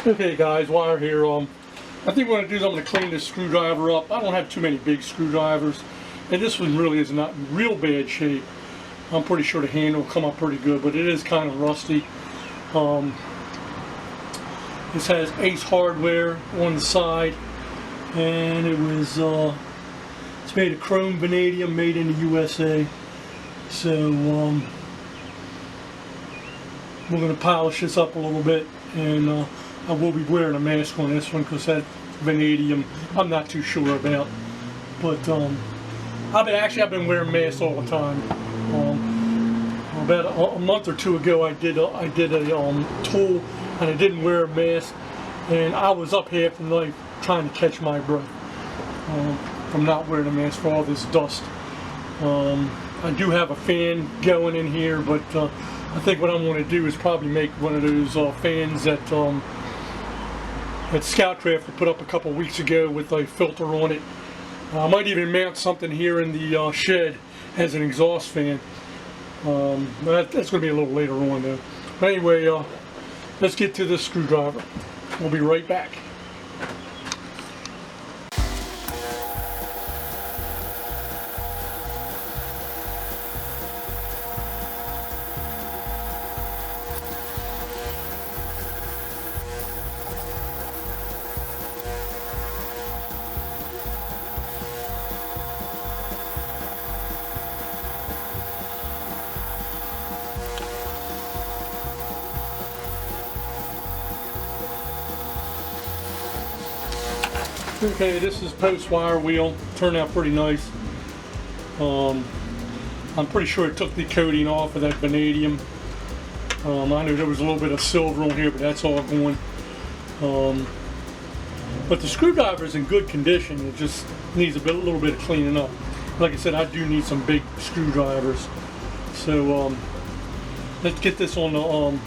Okay guys, Wire here. I think what I'm going to do is I'm going to clean this screwdriver up. I don't have too many big screwdrivers, and this one really is not in real bad shape. I'm pretty sure the handle will come up pretty good, but it is kind of rusty. This has Ace Hardware on the side, and it was it's made of chrome vanadium, made in the USA. So we're going to polish this up a little bit, and I will be wearing a mask on this one because that vanadium I'm not too sure about. But I've been wearing masks all the time. About a month or two ago, I did a tool, and I didn't wear a mask, and I was up half the night trying to catch my breath from not wearing a mask for all this dust. I do have a fan going in here, but I think what I'm going to do is probably make one of those fans that Scoutcraft put up a couple weeks ago with a filter on it. I might even mount something here in the shed as an exhaust fan. But that's going to be a little later on though. But anyway, let's get to this screwdriver. We'll be right back. Okay, this is post wire wheel. Turned out pretty nice. I'm pretty sure it took the coating off of that vanadium. I know there was a little bit of silver on here, but that's all gone. But the screwdriver is in good condition. It just needs a little bit of cleaning up. Like I said, I do need some big screwdrivers. So let's get this on the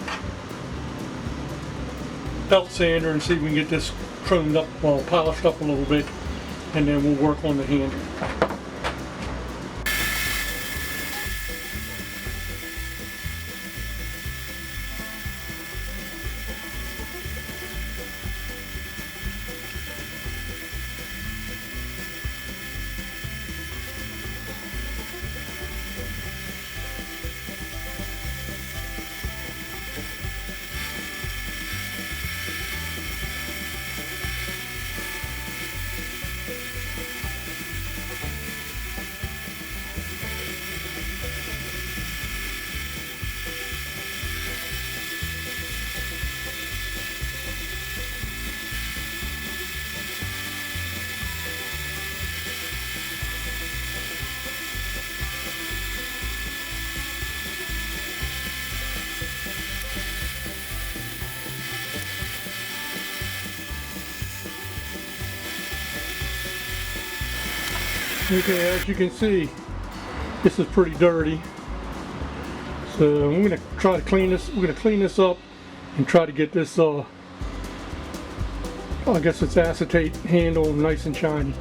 belt sander and see if we can get this chromed up, polished up a little bit, and then we'll work on the handle. Okay, as you can see, this is pretty dirty. So I'm going to try to clean this. We're going to clean this up and try to get this, I guess it's acetate handle nice and shiny.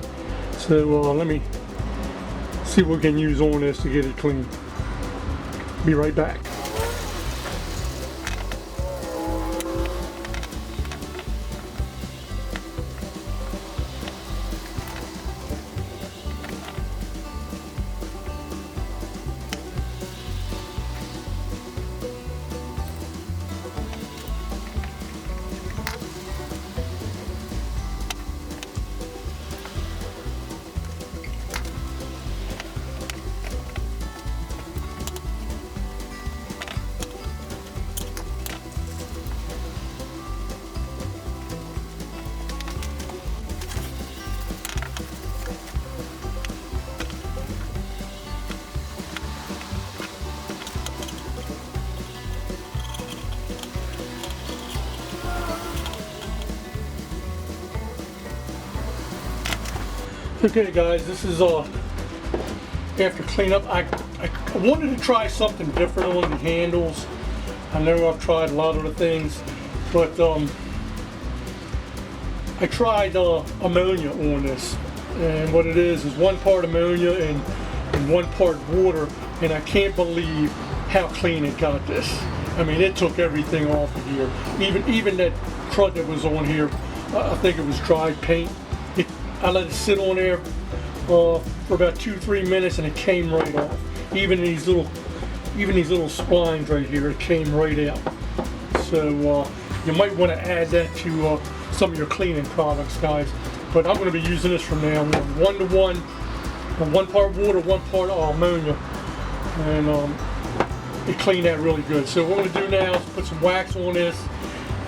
So let me see what we can use on this to get it clean. Be right back. Okay guys, this is after cleanup. I wanted to try something different on the handles. I know I've tried a lot of the things, but I tried ammonia on this, and what it is 1 part ammonia and 1 part water, and I can't believe how clean it got this. I mean, it took everything off of here. Even that crud that was on here, I think it was dried paint. I let it sit on there for about 2-3 minutes, and it came right off. Even these little splines right here, it came right out. So you might want to add that to some of your cleaning products, guys. But I'm going to be using this from now on, 1-to-1, 1 part water, 1 part ammonia, and it cleaned that really good. So what we're going to do now is put some wax on this,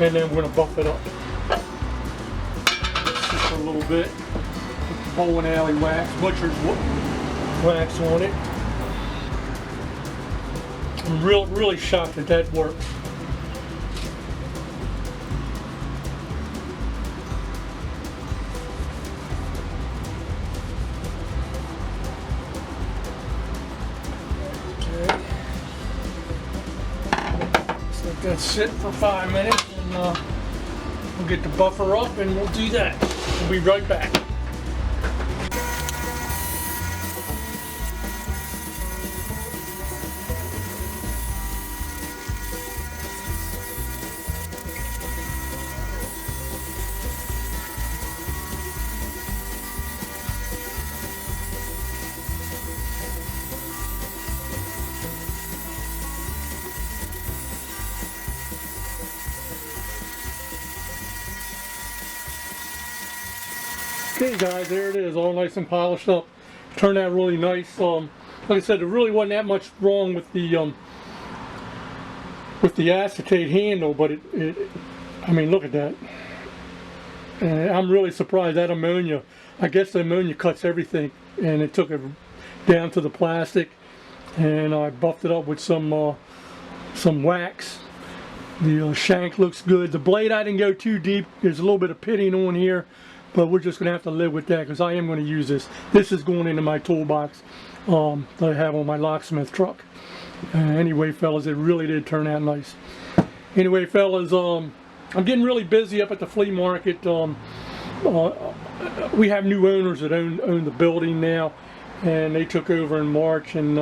and then we're going to buff it up just a little bit. Put the Bowling Alley wax, butcher's wax on it. I'm really shocked that works. Let that sit for 5 minutes, and we'll get the buffer up, and we'll do that. We'll be right back. Okay guys, there it is, all nice and polished up. Turned out really nice. Like I said, there really wasn't that much wrong with the acetate handle, but I mean, look at that. I'm really surprised that ammonia. I guess the ammonia cuts everything, and it took it down to the plastic, and I buffed it up with some wax. The shank looks good. The blade, I didn't go too deep. There's a little bit of pitting on here, but we're just going to have to live with that because I am going to use this. This is going into my toolbox that I have on my locksmith truck. Anyway, fellas, it really did turn out nice. Anyway, fellas, I'm getting really busy up at the flea market. We have new owners that own the building now, and they took over in March, and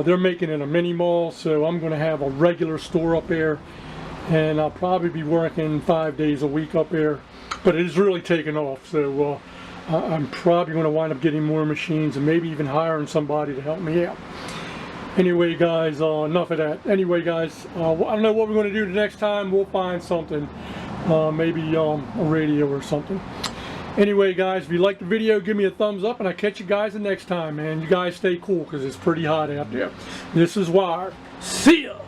they're making it a mini mall, so I'm going to have a regular store up there, and I'll probably be working 5 days a week up there. But it is really taken off, so I'm probably going to wind up getting more machines and maybe even hiring somebody to help me out. Anyway, guys, enough of that. Anyway, guys, I don't know what we're going to do the next time. We'll find something, maybe a radio or something. Anyway, guys, if you like the video, give me a thumbs up, and I'll catch you guys the next time, man. You guys stay cool because it's pretty hot out there. This is Wire. See ya!